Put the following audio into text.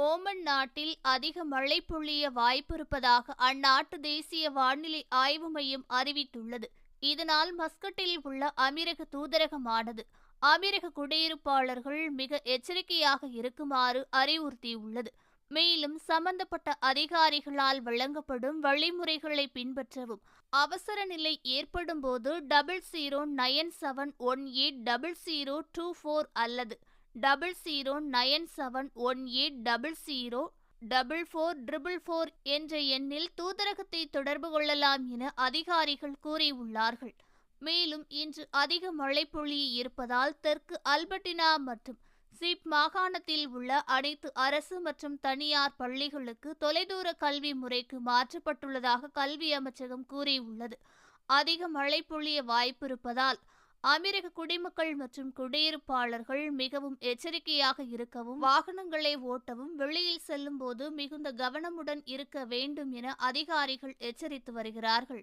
Oman நாட்டில் அதிக மழை பொழிய வாய்ப்பிருப்பதாக அந்நாட்டு தேசிய வானிலை ஆய்வு மையம் அறிவித்துள்ளது. இதனால் மஸ்கட்டில் உள்ள அமீரக தூதரகமானது அமீரக குடியிருப்பாளர்கள் மிக எச்சரிக்கையாக இருக்குமாறு அறிவுறுத்தியுள்ளது. மேலும் சம்பந்தப்பட்ட அதிகாரிகளால் வழங்கப்படும் வழிமுறைகளை பின்பற்றவும், அவசர நிலை ஏற்படும் போது 0097180024 அல்லது 009718004444 என்ற எண்ணில் தூதரகத்தை தொடர்பு கொள்ளலாம் என அதிகாரிகள் கூறியுள்ளார்கள். மேலும் இன்று அதிக மழை பொழிய இருப்பதால் தெற்கு அல்பர்டினா மற்றும் சீப் மாகாணத்தில் உள்ள அனைத்து அரசு மற்றும் தனியார் பள்ளிகளுக்கு தொலைதூர கல்வி முறைக்கு மாற்றப்பட்டுள்ளதாக கல்வி அமைச்சகம் கூறியுள்ளது. அதிக மழை பொழிய வாய்ப்பிருப்பதால் அமீரக குடிமக்கள் மற்றும் குடியிருப்பாளர்கள் மிகவும் எச்சரிக்கையாக இருக்கவும், வாகனங்களை ஓட்டவும், வெளியில் செல்லும் போது மிகுந்த கவனமுடன் இருக்க வேண்டும் என அதிகாரிகள் எச்சரித்து வருகிறார்கள்.